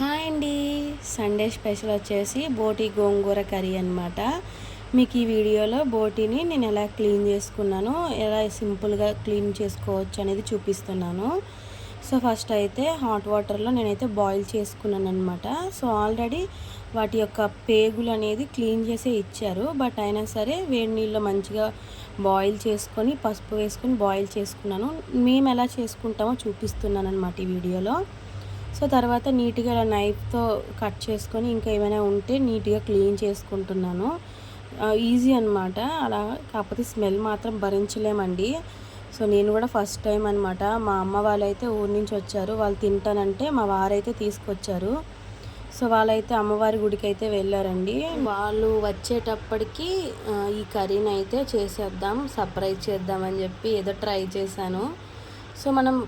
Hi అండి. Sunday special వచ్చేసి బోటి గోంగూర కర్రీ అనమాట. మీకు ఈ వీడియోలో బోటీని నేను ఎలా క్లీన్ చేసుకున్నానో, ఎలా సింపుల్గా క్లీన్ చేసుకోవచ్చు అనేది చూపిస్తున్నాను. సో ఫస్ట్ అయితే హాట్ వాటర్లో నేనైతే బాయిల్ చేసుకున్నాను అనమాట. సో ఆల్రెడీ వాటి యొక్క పేగులు అనేది క్లీన్ చేసే ఇచ్చారు. బట్ అయినా సరే వేడి నీళ్ళలో మంచిగా బాయిల్ చేసుకొని పసుపు వేసుకొని బాయిల్ చేసుకున్నాను. మేము ఎలా చేసుకుంటామో చూపిస్తున్నాను అనమాట ఈ వీడియోలో. సో తర్వాత నీట్గా ఇలా నైఫ్తో కట్ చేసుకొని ఇంకా ఏమైనా ఉంటే నీట్గా క్లీన్ చేసుకుంటున్నాను. ఈజీ అనమాట అలా. కాకపోతే స్మెల్ మాత్రం భరించలేమండి. సో నేను కూడా ఫస్ట్ టైం అనమాట. మా అమ్మ వాళ్ళైతే ఊరి నుంచి వచ్చారు, వాళ్ళు తింటానంటే మా వారైతే తీసుకొచ్చారు. సో వాళ్ళైతే అమ్మవారి గుడికి అయితే వెళ్ళారండి. వాళ్ళు వచ్చేటప్పటికి ఈ కర్రీని అయితే చేసేద్దాం, సర్ప్రైజ్ చేద్దామని చెప్పి ఏదో ట్రై చేశాను. సో మనం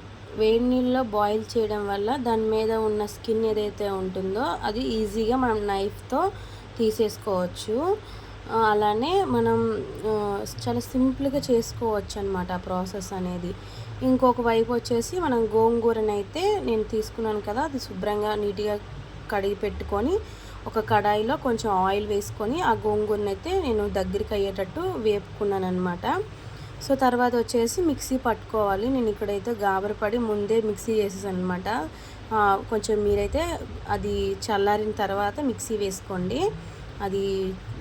వేడి నీళ్ళలో బాయిల్ చేయడం వల్ల దాని మీద ఉన్న స్కిన్ ఏదైతే ఉంటుందో అది ఈజీగా మనం నైఫ్తో తీసేసుకోవచ్చు. అలానే మనం చాలా సింపుల్గా చేసుకోవచ్చు అనమాట ఆ ప్రాసెస్ అనేది. ఇంకొక వైపు వచ్చేసి మనం గోంగూరనైతే నేను తీసుకున్నాను కదా, అది శుభ్రంగా నీట్గా కడిగి పెట్టుకొని ఒక కడాయిలో కొంచెం ఆయిల్ వేసుకొని ఆ గోంగూరనైతే నేను దగ్గరికి అయ్యేటట్టు వేపుకున్నాను అనమాట. సో తర్వాత వచ్చేసి మిక్సీ పట్టుకోవాలి. నేను ఇక్కడైతే గాబరపడి ముందే మిక్సీ చేసేసాను అనమాట. కొంచెం మీరైతే అది చల్లారిన తర్వాత మిక్సీ వేసుకోండి. అది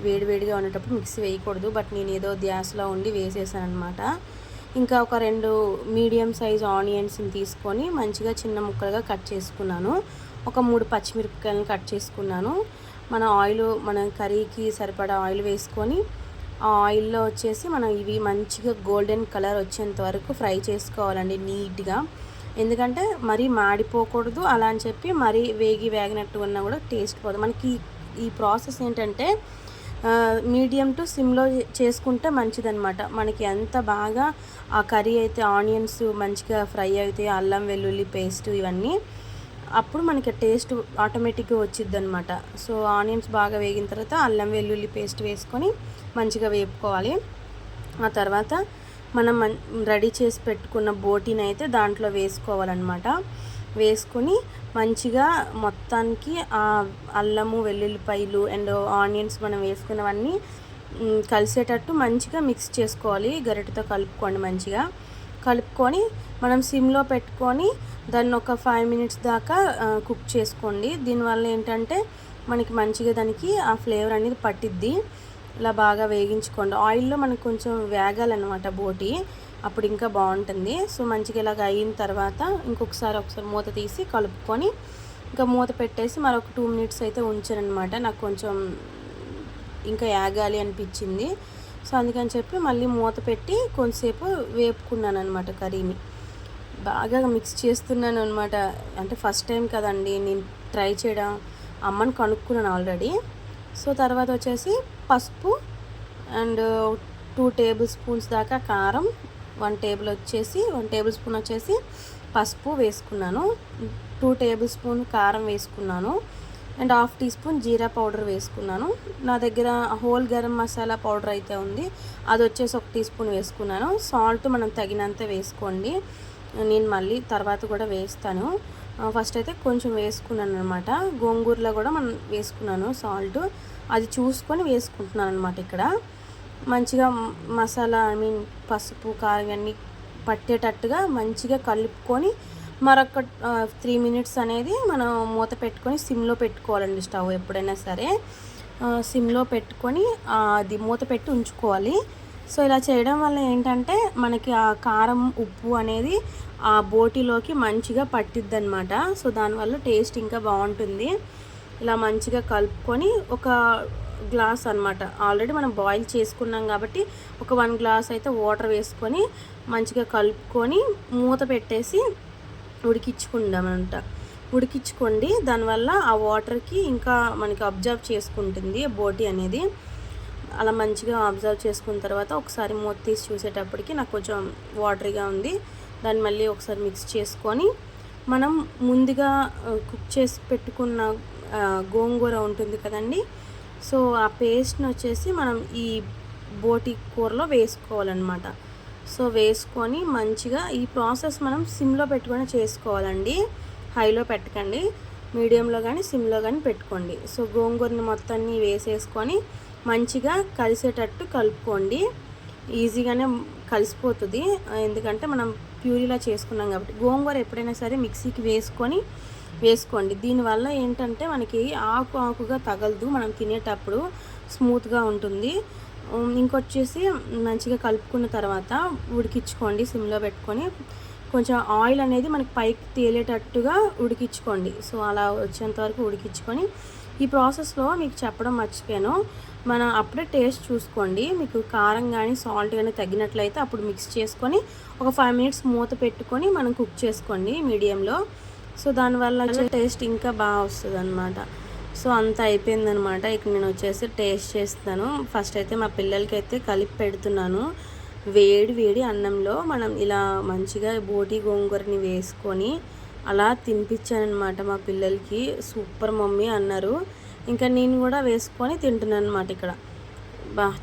వేడివేడిగా ఉండేటప్పుడు మిక్సీ వేయకూడదు. బట్ నేను ఏదో ధ్యాసలో ఉండి వేసేసాను అనమాట. ఇంకా ఒక 2 మీడియం సైజ్ ఆనియన్స్ని తీసుకొని మంచిగా చిన్న ముక్కలుగా కట్ చేసుకున్నాను. ఒక 3 పచ్చిమిరపకాయలను కట్ చేసుకున్నాను. మన కర్రీకి సరిపడా ఆయిల్ వేసుకొని ఆ ఆయిల్లో వచ్చేసి మనం ఇవి మంచిగా గోల్డెన్ కలర్ వచ్చేంత వరకు ఫ్రై చేసుకోవాలండి నీట్గా. ఎందుకంటే మరీ మాడిపోకూడదు, అలా అని చెప్పి మరీ వేగినట్టు ఉన్నా కూడా టేస్ట్ పోదు. మనకి ఈ ప్రాసెస్ ఏంటంటే మీడియం టు సిమ్లో చేసుకుంటే మంచిదన్నమాట. మనకి ఎంత బాగా ఆ కర్రీ అయితే ఆనియన్స్ మంచిగా ఫ్రై అవుతాయి, అల్లం వెల్లుల్లి పేస్ట్ ఇవన్నీ, అప్పుడు మనకి టేస్ట్ ఆటోమేటిక్గా వచ్చిద్ది అనమాట. సో ఆనియన్స్ బాగా వేగిన తర్వాత అల్లం వెల్లుల్లి పేస్ట్ వేసుకొని మంచిగా వేపుకోవాలి. ఆ తర్వాత మనం రెడీ చేసి పెట్టుకున్న బోటీని అయితే దాంట్లో వేసుకోవాలన్నమాట. వేసుకొని మంచిగా మొత్తానికి ఆ అల్లము వెల్లుల్లిపాయలు అండ్ ఆనియన్స్ మనం వేసుకున్నవన్నీ కలిసేటట్టు మంచిగా మిక్స్ చేసుకోవాలి. గరిటెతో కలుపుకోండి. మంచిగా కలుపుకొని మనం సిమ్లో పెట్టుకొని దాన్ని ఒక 5 మినిట్స్ దాకా కుక్ చేసుకోండి. దీనివల్ల ఏంటంటే మనకి మంచిగా దానికి ఆ ఫ్లేవర్ అనేది పట్టిద్ది. ఇలా బాగా వేగించుకోండి. ఆయిల్లో మనకు కొంచెం వేగాలన్నమాట బోటి, అప్పుడు ఇంకా బాగుంటుంది. సో మంచిగా ఇలాగ అయిన తర్వాత ఒకసారి మూత తీసి కలుపుకొని ఇంకా మూత పెట్టేసి మరొక 2 మినిట్స్ అయితే ఉంచారనమాట. నాకు కొంచెం ఇంకా వేగాలి అనిపించింది. సో అందుకని చెప్పి మళ్ళీ మూత పెట్టి కొంతసేపు వేపుకున్నాను అనమాట. కర్రీని బాగా మిక్స్ చేస్తున్నాను అనమాట. అంటే ఫస్ట్ టైం కదండి నేను ట్రై చేయడం, అమ్మని కనుక్కున్నాను ఆల్రెడీ. సో తర్వాత వచ్చేసి పసుపు అండ్ 2 టేబుల్ స్పూన్స్ దాకా కారం, 1 టేబుల్ స్పూన్ వచ్చేసి పసుపు వేసుకున్నాను, 2 టేబుల్ స్పూన్ కారం వేసుకున్నాను అండ్ 1/2 టీ స్పూన్ జీరా పౌడర్ వేసుకున్నాను. నా దగ్గర హోల్ గరం మసాలా పౌడర్ అయితే ఉంది, అది వచ్చేసి 1 టీ స్పూన్ వేసుకున్నాను. సాల్ట్ మనం తగినంత వేసుకోండి, నేను మళ్ళీ తర్వాత కూడా వేస్తాను. ఫస్ట్ అయితే కొంచెం వేసుకున్నాను అనమాట. గోంగూరలో కూడా మనం వేసుకున్నాను సాల్ట్, అది చూసుకొని వేసుకుంటున్నాను అనమాట. ఇక్కడ మంచిగా మసాలా పసుపు కారం అన్నీ పట్టేటట్టుగా మంచిగా కలుపుకొని మరొక 3 మినిట్స్ అనేది మనం మూత పెట్టుకొని సిమ్లో పెట్టుకోవాలండి. స్టవ్ ఎప్పుడైనా సరే సిమ్లో పెట్టుకొని అది మూత పెట్టి ఉంచుకోవాలి. సో ఇలా చేయడం వల్ల ఏంటంటే మనకి ఆ కారం ఉప్పు అనేది ఆ బోటీలోకి మంచిగా పట్టిద్ది అనమాట. సో దానివల్ల టేస్ట్ ఇంకా బాగుంటుంది. ఇలా మంచిగా కలుపుకొని ఒక గ్లాస్ అనమాట, ఆల్రెడీ మనం బాయిల్ చేసుకున్నాం కాబట్టి ఒక 1 గ్లాస్ అయితే వాటర్ వేసుకొని మంచిగా కలుపుకొని మూత పెట్టేసి ఉడికించుకోండి. దానివల్ల ఆ వాటర్కి ఇంకా మనకి అబ్జర్వ్ చేసుకుంటుంది బోటీ అనేది. అలా మంచిగా అబ్జర్వ్ చేసుకున్న తర్వాత ఒకసారి మూత తీసి చూసేటప్పటికి నాకు కొంచెం వాటరీగా ఉంది. దాన్ని మళ్ళీ ఒకసారి మిక్స్ చేసుకొని మనం ముందుగా కుక్ చేసి పెట్టుకున్న గోంగూర ఉంటుంది కదండి, సో ఆ పేస్ట్ని వచ్చేసి మనం ఈ బోటి కూరలో వేసుకోవాలన్నమాట. సో వేసుకొని మంచిగా ఈ ప్రాసెస్ మనం సిమ్లో పెట్టుకొని చేసుకోవాలండి, హైలో పెట్టకండి. మీడియంలో కానీ సిమ్లో కానీ పెట్టుకోండి. సో గోంగూరని మొత్తాన్ని వేసేసుకొని మంచిగా కలిసేటట్టు కలుపుకోండి. ఈజీగానే కలిసిపోతుంది, ఎందుకంటే మనం ప్యూరీలా చేసుకున్నాం కాబట్టి. గోంగూర ఎప్పుడైనా సరే మిక్సీకి వేసుకోండి. దీనివల్ల ఏంటంటే మనకి ఆకుగా తగలదు, మనం తినేటప్పుడు స్మూత్గా ఉంటుంది. ఇంకొచ్చేసి మంచిగా కలుపుకున్న తర్వాత ఉడికించుకోండి సిమ్లో పెట్టుకొని. కొంచెం ఆయిల్ అనేది మనకి పైకి తేలేటట్టుగా ఉడికించుకోండి. సో అలా వచ్చేంత వరకు ఉడికించుకొని, ఈ ప్రాసెస్లో మీకు చెప్పడం మర్చిపోయాను, మనం అప్పుడే టేస్ట్ చూసుకోండి. మీకు కారం కానీ సాల్ట్ కానీ తగ్గినట్లయితే అప్పుడు మిక్స్ చేసుకొని ఒక 5 మినిట్స్ మూత పెట్టుకొని మనం కుక్ చేసుకోండి మీడియంలో. సో దానివల్ల టేస్ట్ ఇంకా బాగా వస్తుంది అనమాట. సో అంతా అయిపోయిందనమాట. ఇక నేను వచ్చేసి టేస్ట్ చేస్తాను. ఫస్ట్ అయితే మా పిల్లలకి అయితే కలిపి పెడుతున్నాను. వేడి అన్నంలో మనం ఇలా మంచిగా బోటి గోంగూరని వేసుకొని అలా తినిపించానమాట మా పిల్లలకి. సూపర్ మమ్మీ అన్నారు. ఇంకా నేను కూడా వేసుకొని తింటున్నాను అనమాట ఇక్కడ.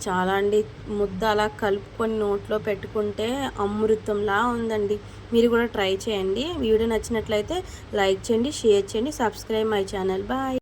చాలా అండి, ముద్ద అలా కలుపుకొని నోట్లో పెట్టుకుంటే అమృతంలా ఉందండి. మీరు కూడా ట్రై చేయండి. వీడియో నచ్చినట్లయితే లైక్ చేయండి, షేర్ చేయండి, సబ్స్క్రైబ్ మై ఛానల్. బాయ్.